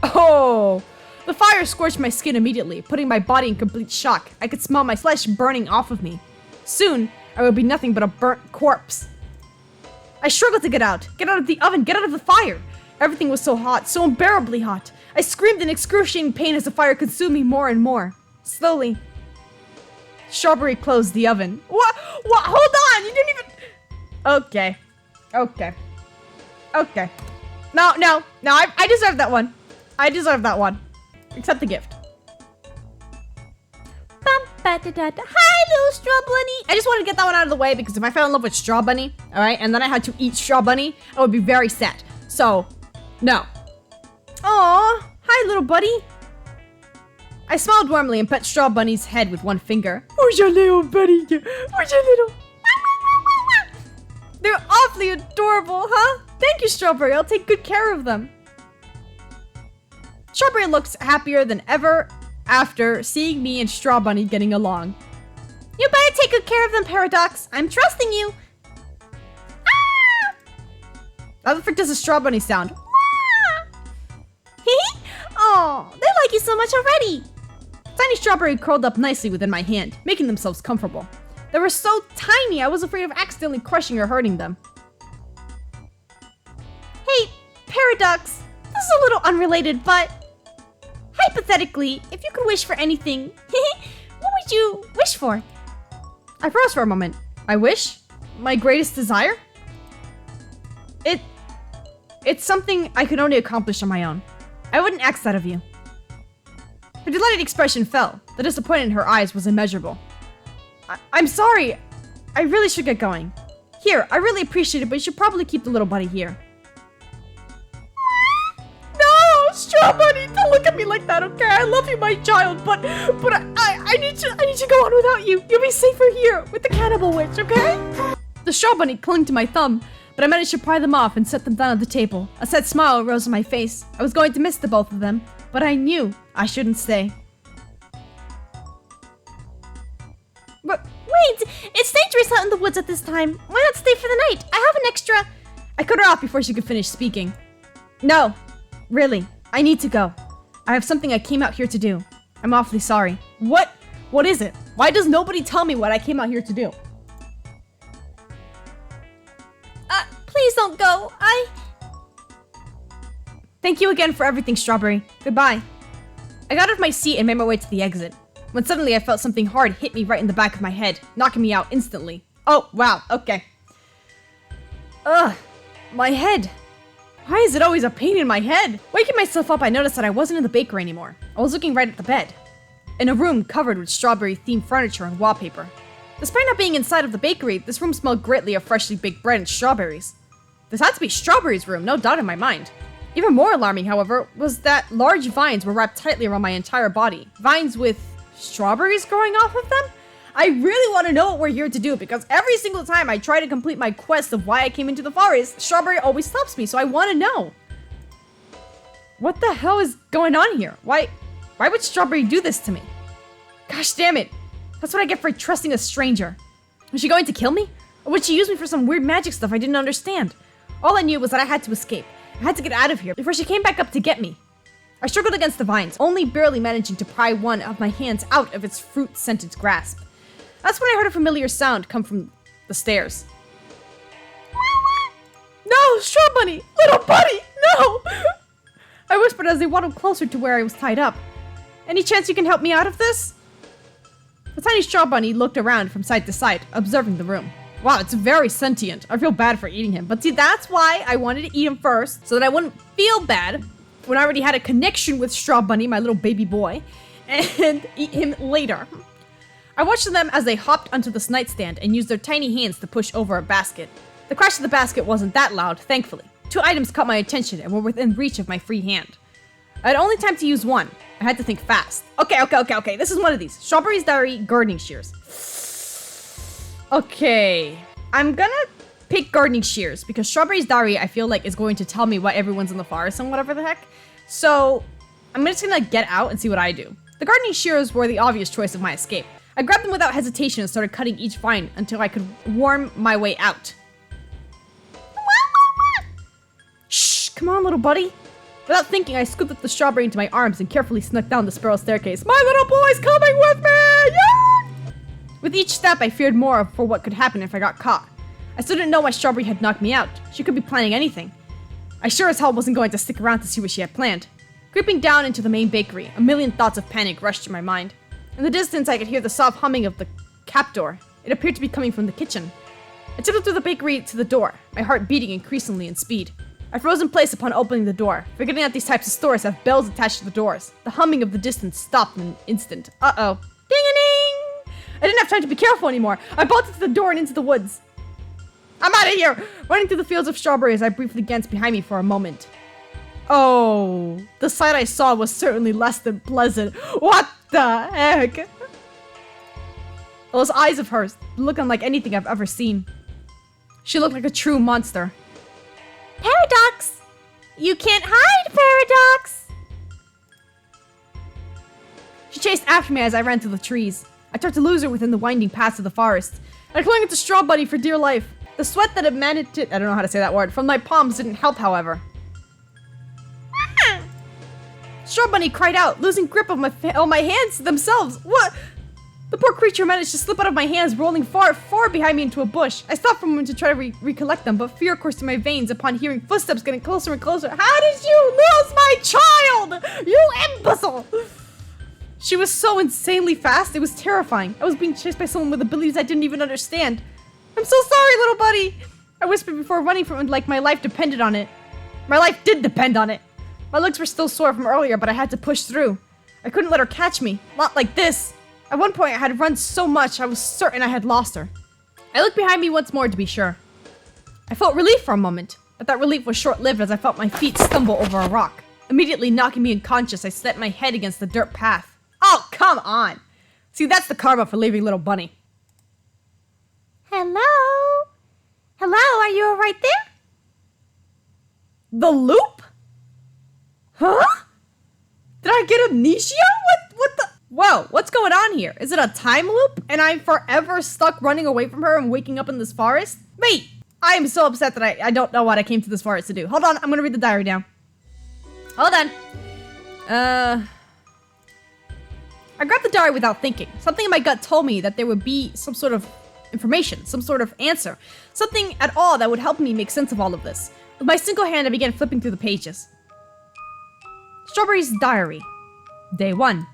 Oh! The fire scorched my skin immediately, putting my body in complete shock. I could smell my flesh burning off of me. Soon, I would be nothing but a burnt corpse. I struggled to get out. Get out of the oven, get out of the fire. Everything was so hot, so unbearably hot. I screamed in excruciating pain as the fire consumed me more and more. Slowly, Strawberry closed the oven. What? Hold on, you didn't even... Okay. No, I deserve that one. I deserve that one. Accept the gift.
Hi, little straw bunny.
I just wanted to get that one out of the way because if I fell in love with Straw Bunny, alright, and then I had to eat Straw Bunny, I would be very sad. So, no. Aw, hi little buddy. I smiled warmly and pet Straw Bunny's head with one finger. Who's your little buddy? Who's your little... They're awfully adorable, huh? Thank you, Strawberry. I'll take good care of them. Strawberry looks happier than ever after seeing me and Straw Bunny getting along.
You better take good care of them, Paradox. I'm trusting you. Ah!
How the frick does a Straw Bunny sound?
Oh, they like you so much already.
Tiny Strawberry curled up nicely within my hand, making themselves comfortable. They were so tiny, I was afraid of accidentally crushing or hurting them.
Hey, Paradox, this is a little unrelated, but hypothetically, if you could wish for anything, what would you wish for?
I froze for a moment. My wish? My greatest desire? It's something I could only accomplish on my own. I wouldn't ask that of you. Her delighted expression fell. The disappointment in her eyes was immeasurable. I'm sorry. I really should get going. Here, I really appreciate it, but you should probably keep the little buddy here. No, Straw Bunny, don't look at me like that, okay? I love you, my child, but I need to go on without you. You'll be safer here with the Cannibal Witch, okay? The Straw Bunny clung to my thumb, but I managed to pry them off and set them down at the table. A sad smile rose on my face. I was going to miss the both of them, but I knew I shouldn't stay.
But wait, it's dangerous out in the woods at this time. Why not stay for the night? I have an extra...
I cut her off before she could finish speaking. No, really, I need to go. I have something I came out here to do. I'm awfully sorry. What is it? Why does nobody tell me what I came out here to do?
Please don't go.
Thank you again for everything, Strawberry. Goodbye. I got off my seat and made my way to the exit, when suddenly I felt something hard hit me right in the back of my head, knocking me out instantly. Oh, wow, okay. Ugh, my head. Why is it always a pain in my head? Waking myself up, I noticed that I wasn't in the bakery anymore. I was looking right at the bed, in a room covered with strawberry-themed furniture and wallpaper. Despite not being inside of the bakery, this room smelled greatly of freshly baked bread and strawberries. This had to be Strawberry's room, no doubt in my mind. Even more alarming, however, was that large vines were wrapped tightly around my entire body. Vines with strawberries growing off of them? I really want to know what we're here to do, because every single time I try to complete my quest of why I came into the forest, Strawberry always stops me, so I want to know. What the hell is going on here? Why would Strawberry do this to me? Gosh damn it. That's what I get for trusting a stranger. Was she going to kill me? Or would she use me for some weird magic stuff I didn't understand? All I knew was that I had to escape. I had to get out of here before she came back up to get me. I struggled against the vines, only barely managing to pry one of my hands out of its fruit-scented grasp. That's when I heard a familiar sound come from the stairs. No, Straw Bunny! Little buddy! No! I whispered as they waddled closer to where I was tied up. Any chance you can help me out of this? tiny straw bunny looked around from side to side, observing the room. Wow, it's very sentient. I feel bad for eating him. But see, that's why I wanted to eat him first, so that I wouldn't feel bad when I already had a connection with Straw Bunny, my little baby boy, and eat him later. I watched them as they hopped onto this nightstand and used their tiny hands to push over a basket. The crash of the basket wasn't that loud, thankfully. 2 items caught my attention and were within reach of my free hand. I had only time to use one. I had to think fast. Okay. This is one of these. Strawberry's Diary gardening shears. Okay. I'm gonna pick gardening shears because Strawberry's Diary, I feel like, is going to tell me what everyone's in the forest and whatever the heck. So I'm just gonna get out and see what I do. The gardening shears were the obvious choice of my escape. I grabbed them without hesitation and started cutting each vine until I could worm my way out. Shh, come on, little buddy. Without thinking, I scooped up the strawberry into my arms and carefully snuck down the spiral staircase. My little boy's coming with me! Yeah! With each step, I feared more for what could happen if I got caught. I still didn't know why Strawberry had knocked me out. She could be planning anything. I sure as hell wasn't going to stick around to see what she had planned. Creeping down into the main bakery, a million thoughts of panic rushed to my mind. In the distance, I could hear the soft humming of the cap door. It appeared to be coming from the kitchen. I tiptoed through the bakery to the door, my heart beating increasingly in speed. I froze in place upon opening the door, forgetting that these types of stores have bells attached to the doors. The humming of the distance stopped in an instant. Uh-oh. Ding-a-ding! I didn't have time to be careful anymore. I bolted to the door and into the woods. I'm out of here! Running through the fields of strawberries, I briefly glanced behind me for a moment. Oh, the sight I saw was certainly less than pleasant. What the heck? Those eyes of hers, look unlike anything I've ever seen. She looked like a true monster.
Paradox! You can't hide, Paradox!
She chased after me as I ran through the trees. I tried to lose her within the winding paths of the forest. I clung to Straw Bunny for dear life. The sweat that emanated, I don't know how to say that word, from my palms didn't help, however. Straw Bunny cried out, losing grip of my hands themselves. What? The poor creature managed to slip out of my hands, rolling far, far behind me into a bush. I stopped for a moment to try to recollect them, but fear coursed through my veins upon hearing footsteps getting closer and closer. How did you lose my child? You imbecile! She was so insanely fast, it was terrifying. I was being chased by someone with abilities I didn't even understand. I'm so sorry, little buddy! I whispered before running from it like my life depended on it. My life did depend on it. My legs were still sore from earlier, but I had to push through. I couldn't let her catch me. Not like this. At one point, I had run so much, I was certain I had lost her. I looked behind me once more to be sure. I felt relief for a moment, but that relief was short-lived as I felt my feet stumble over a rock. Immediately knocking me unconscious, I slapped my head against the dirt path. Oh, come on! See, that's the karma for leaving little Bunny.
Hello? Hello, are you all right there?
The loop? Huh? Did I get amnesia? What the? Whoa, what's going on here? Is it a time loop? And I'm forever stuck running away from her and waking up in this forest? Wait, I am so upset that I don't know what I came to this forest to do. Hold on, I'm gonna read the diary down. Hold on. I grabbed the diary without thinking. Something in my gut told me that there would be some sort of information, some sort of answer. Something at all that would help me make sense of all of this. With my single hand, I began flipping through the pages. Strawberry's Diary. Day 1.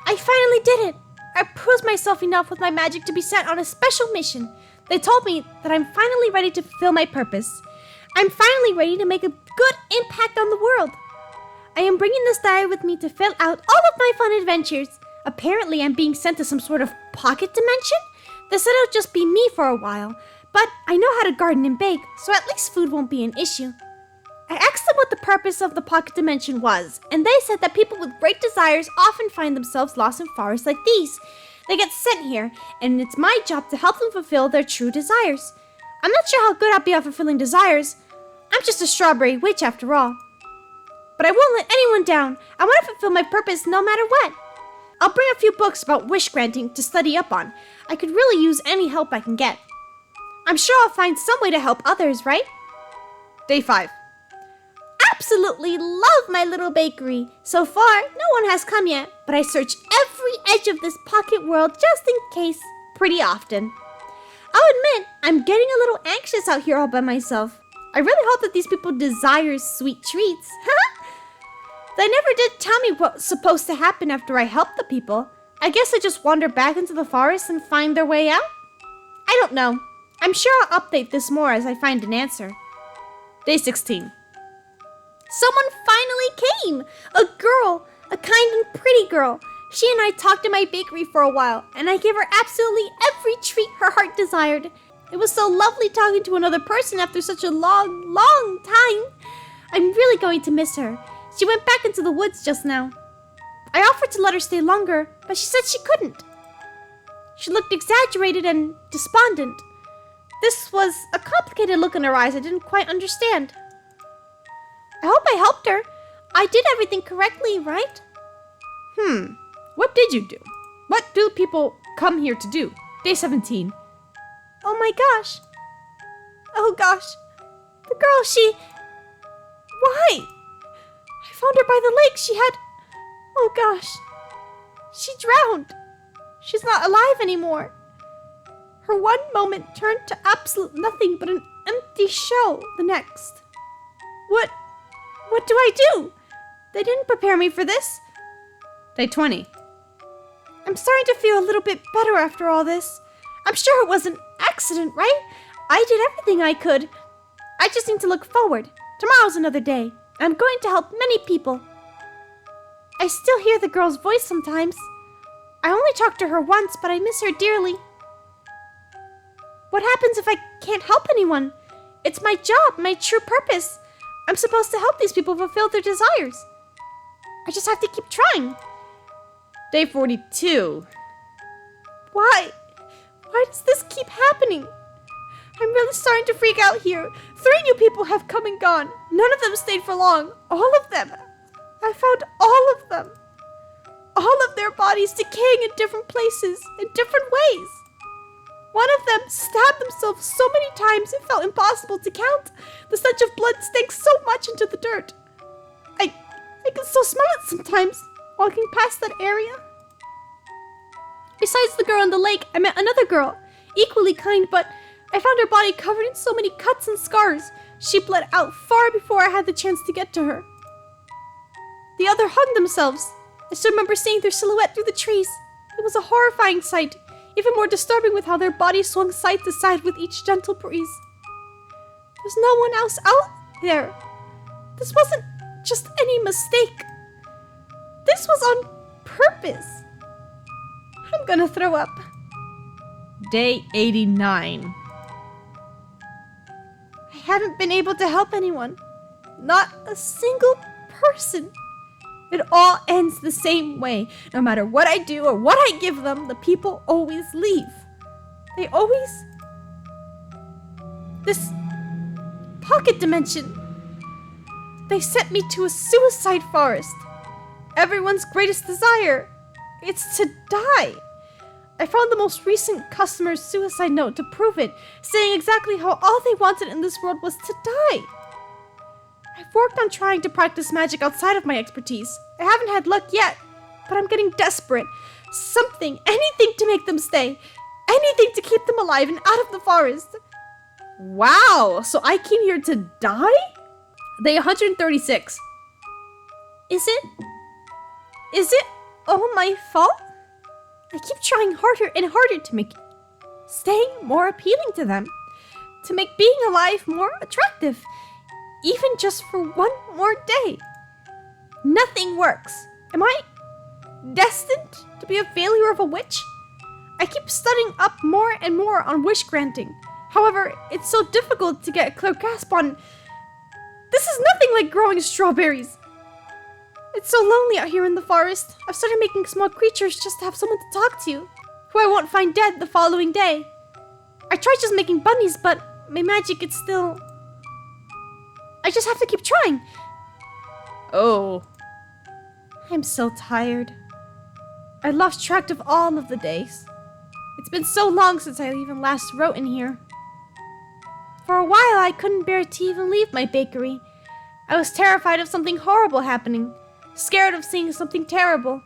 I finally did it! I proved myself enough with my magic to be sent on a special mission. They told me that I'm finally ready to fulfill my purpose. I'm finally ready to make a good impact on the world. I am bringing this diary with me to fill out all of my fun adventures. Apparently, I'm being sent to some sort of pocket dimension? They said it'll just be me for a while, but I know how to garden and bake, so at least food won't be an issue. I asked them what the purpose of the pocket dimension was, and they said that people with great desires often find themselves lost in forests like these. They get sent here, and it's my job to help them fulfill their true desires. I'm not sure how good I'll be at fulfilling desires. I'm just a strawberry witch after all. But I won't let anyone down. I want to fulfill my purpose no matter what. I'll bring a few books about wish granting to study up on. I could really use any help I can get. I'm sure I'll find some way to help others, right?
Day 5.
Absolutely love my little bakery. So far, no one has come yet, but I search every edge of this pocket world just in case pretty often. I'll admit, I'm getting a little anxious out here all by myself. I really hope that these people desire sweet treats. They never did tell me what's supposed to happen after I help the people. I guess they just wander back into the forest and find their way out? I don't know. I'm sure I'll update this more as I find an answer.
Day 16.
Someone finally came! A girl! A kind and pretty girl. She and I talked in my bakery for a while, and I gave her absolutely every treat her heart desired. It was so lovely talking to another person after such a long, long time. I'm really going to miss her. She went back into the woods just now. I offered to let her stay longer, but she said she couldn't. She looked exaggerated and despondent. This was a complicated look in her eyes I didn't quite understand. I hope I helped her. I did everything correctly, right?
What did you do? What do people come here to do? Day 17.
Oh my gosh. Oh gosh. The girl, she... Why? I found her by the lake. She had... Oh gosh. She drowned. She's not alive anymore. Her one moment turned to absolute nothing but an empty shell the next. What do I do? They didn't prepare me for this.
Day 20.
I'm starting to feel a little bit better after all this. I'm sure it was an accident, right? I did everything I could. I just need to look forward. Tomorrow's another day. I'm going to help many people. I still hear the girl's voice sometimes. I only talked to her once, but I miss her dearly. What happens if I can't help anyone? It's my job, my true purpose. I'm supposed to help these people fulfill their desires. I just have to keep trying.
Day 42.
Why? Why does this keep happening? I'm really starting to freak out here. 3 new people have come and gone. None of them stayed for long. All of them. I found all of them. All of their bodies decaying in different places, in different ways. One of them stabbed themselves so many times it felt impossible to count. The stench of blood stank so much into the dirt. I can still smell it sometimes, walking past that area. Besides the girl on the lake, I met another girl, equally kind, but I found her body covered in so many cuts and scars. She bled out far before I had the chance to get to her. The other hung themselves. I still remember seeing their silhouette through the trees. It was a horrifying sight, even more disturbing with how their bodies swung side to side with each gentle breeze. There's no one else out there. This wasn't just any mistake. This was on purpose. I'm gonna throw up.
Day 89.
I haven't been able to help anyone. Not a single person. It all ends the same way. No matter what I do or what I give them, the people always leave. They always... This pocket dimension. They sent me to a suicide forest. Everyone's greatest desire. It's to die. I found the most recent customer's suicide note to prove it, saying exactly how all they wanted in this world was to die. I've worked on trying to practice magic outside of my expertise. I haven't had luck yet, but I'm getting desperate. Something, anything to make them stay. Anything to keep them alive and out of the forest.
Wow, so I came here to die? Day 136.
Is it all my fault? I keep trying harder and harder to make staying more appealing to them. To make being alive more attractive. Even just for one more day. Nothing works. Am I destined to be a failure of a witch? I keep studying up more and more on wish granting. However, it's so difficult to get a clear grasp on... This is nothing like growing strawberries. It's so lonely out here in the forest. I've started making small creatures just to have someone to talk to, who I won't find dead the following day. I tried just making bunnies, but my magic is still... I just have to keep trying.
Oh.
I'm so tired. I lost track of all of the days. It's been so long since I even last wrote in here. For a while, I couldn't bear to even leave my bakery. I was terrified of something horrible happening, scared of seeing something terrible.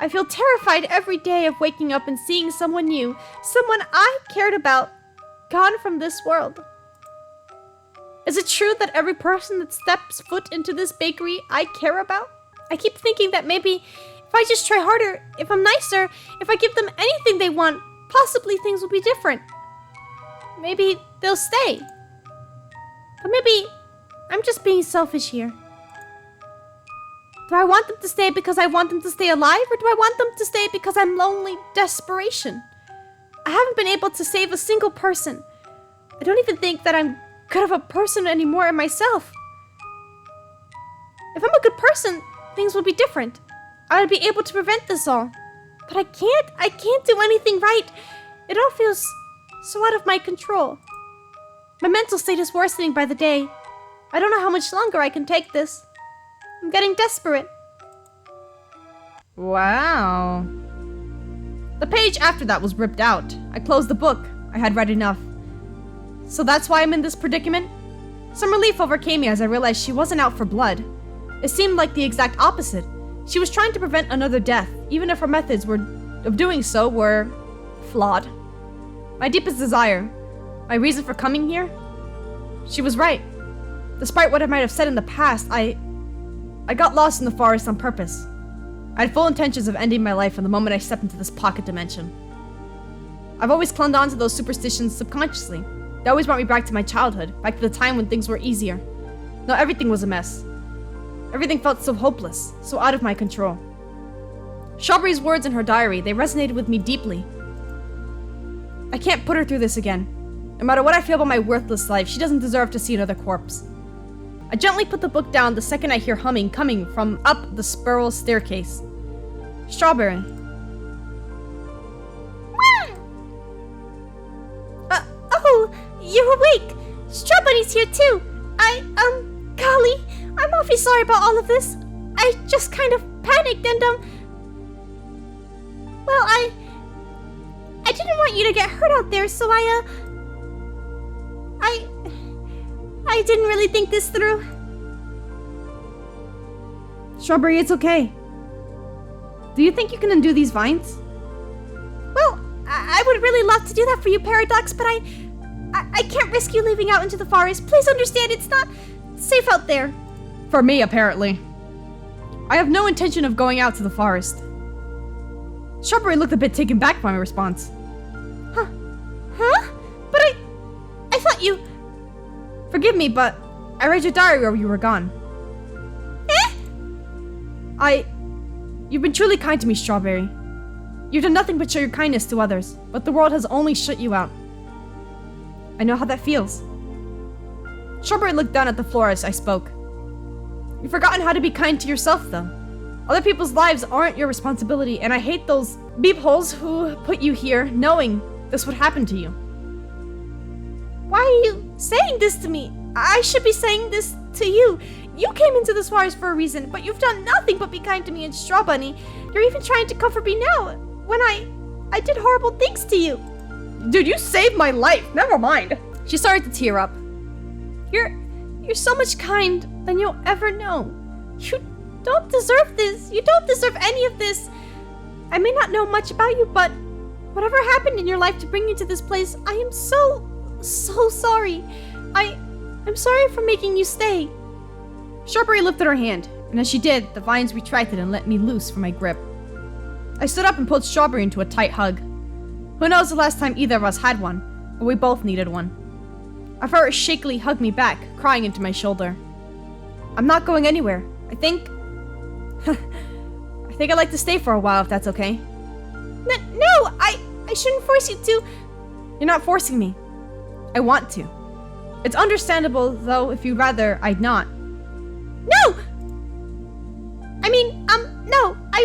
I feel terrified every day of waking up and seeing someone new, someone I cared about, gone from this world. Is it true that every person that steps foot into this bakery I care about? I keep thinking that maybe if If I just try harder, if I'm nicer, if I give them anything they want, possibly things will be different. Maybe they'll stay. But maybe I'm just being selfish here. Do I want them to stay because I want them to stay alive, or do I want them to stay because I'm lonely desperation? I haven't been able to save a single person. I don't even think that I'm good of a person anymore in myself. If I'm a good person, things will be different. I would be able to prevent this all. But I can't do anything right. It all feels so out of my control. My mental state is worsening by the day. I don't know how much longer I can take this. I'm getting desperate.
Wow. The page after that was ripped out. I closed the book. I had read enough. So that's why I'm in this predicament? Some relief overcame me as I realized she wasn't out for blood. It seemed like the exact opposite. She was trying to prevent another death, even if her methods of doing so were flawed. My deepest desire, my reason for coming here? She was right. Despite what I might have said in the past, I got lost in the forest on purpose. I had full intentions of ending my life from the moment I stepped into this pocket dimension. I've always clung on to those superstitions subconsciously. They always brought me back to my childhood, back to the time when things were easier. Now everything was a mess. Everything felt so hopeless, so out of my control. Strawberry's words in her diary, they resonated with me deeply. I can't put her through this again. No matter what I feel about my worthless life, she doesn't deserve to see another corpse. I gently put the book down the second I hear humming coming from up the spiral staircase. Strawberry.
Oh, you're awake. Strawberry's here too. Golly, I'm awfully sorry about all of this. I just kind of panicked and, well, I didn't want you to get hurt out there, so I didn't really think this through.
Strawberry, it's okay. Do you think you can undo these vines?
Well, I would really love to do that for you, Paradox, but I can't risk you leaving out into the forest. Please understand, it's not safe out there.
For me, apparently. I have no intention of going out to the forest. Strawberry looked a bit taken back by my response.
Huh? But I thought you...
Forgive me, but I read your diary while you were gone. You've been truly kind to me, Strawberry. You've done nothing but show your kindness to others, but the world has only shut you out. I know how that feels. Strawberry looked down at the floor as I spoke. You've forgotten how to be kind to yourself, though. Other people's lives aren't your responsibility, and I hate those beepholes who put you here knowing this would happen to you.
Why are you saying this to me? I should be saying this to you. You came into this forest for a reason, but you've done nothing but be kind to me and Straw Bunny. You're even trying to comfort me now, when I did horrible things to you.
Dude, you saved my life. Never mind. She started to tear up.
You're so much kind than you'll ever know. You don't deserve this. You don't deserve any of this. I may not know much about you, but whatever happened in your life to bring you to this place, I am so sorry. I'm sorry for making you stay.
Strawberry lifted her hand, and as she did, the vines retracted and let me loose from my grip. I stood up and pulled Strawberry into a tight hug. Who knows the last time either of us had one, or we both needed one. I felt her shakily hug me back, crying into my shoulder. I'm not going anywhere. I think I'd like to stay for a while if that's okay.
No, I shouldn't force you to.
You're not forcing me. I want to. It's understandable, though, if you'd rather I'd not.
No! I mean, no, I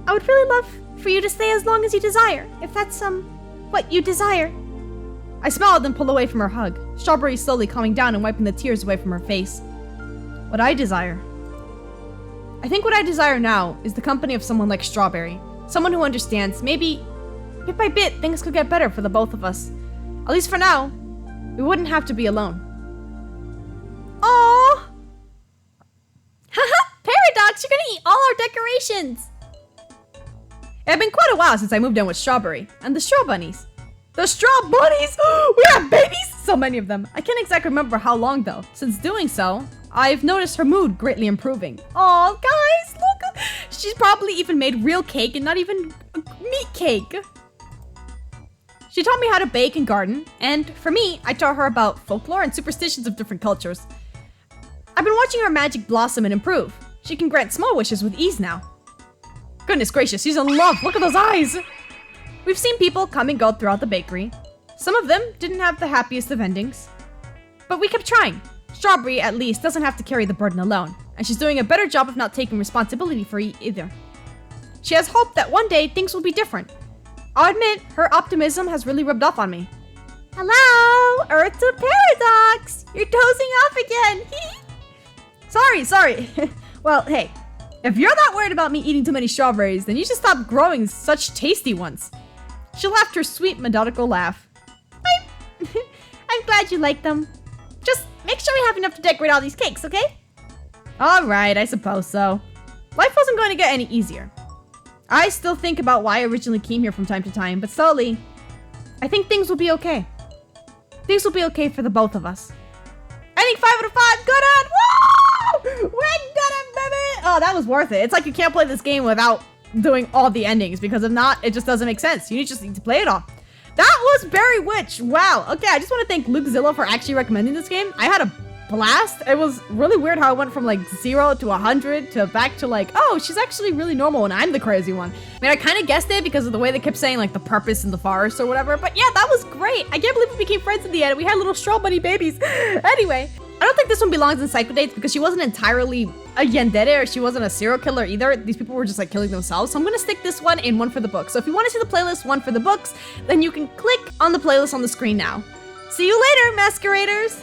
would really love for you to stay as long as you desire, if that's, what you desire.
I smiled and pulled away from her hug, Strawberry slowly calming down and wiping the tears away from her face. What I desire? I think what I desire now is the company of someone like Strawberry. Someone who understands. Maybe, bit by bit, things could get better for the both of us. At least for now, we wouldn't have to be alone.
Aww! Haha! Paradox, you're gonna eat all our decorations!
It had been quite a while since I moved in with Strawberry and the Straw Bunnies. The Straw Bunnies! We have babies! So many of them. I can't exactly remember how long though. Since doing so, I've noticed her mood greatly improving. Aw, guys, look She's probably even made real cake and not even meat cake. She taught me how to bake and garden, and for me, I taught her about folklore and superstitions of different cultures. I've been watching her magic blossom and improve. She can grant small wishes with ease now. Goodness gracious, she's in love. Look at those eyes. We've seen people come and go throughout the bakery. Some of them didn't have the happiest of endings. But we kept trying. Strawberry, at least, doesn't have to carry the burden alone, and she's doing a better job of not taking responsibility for it either. She has hope that one day things will be different. I'll admit, her optimism has really rubbed off on me.
Hello, Earth to Paradox. You're dozing off again.
Sorry. Well, hey, if you're that worried about me eating too many strawberries, then you should stop growing such tasty ones. She laughed her sweet, methodical laugh.
I'm glad you like them. Just make sure we have enough to decorate all these cakes, okay?
Alright, I suppose so. Life wasn't going to get any easier. I still think about why I originally came here from time to time, but slowly, I think things will be okay. Things will be okay for the both of us. Ending 5 out of 5, good on! Woo! We're done, baby! Oh, that was worth it. It's like you can't play this game without doing all the endings, because if not, it just doesn't make sense. You just need to play it all. That was Berrywitched! Wow. Okay, I just want to thank Luke Zillow for actually recommending this game. I had a blast. It was really weird how I went from like 0 to 100 to back to like, oh, she's actually really normal and I'm the crazy one. I mean, I kind of guessed it because of the way they kept saying like the purpose in the forest or whatever, but yeah, that was great. I can't believe we became friends in the end. We had little straw bunny babies. Anyway, I don't think this one belongs in Psycho Dates because she wasn't entirely a yandere or she wasn't a serial killer either. These people were just like killing themselves. So I'm gonna stick this one in one for the books. So if you want to see the playlist one for the books, then you can click on the playlist on the screen now. See you later, masqueraders!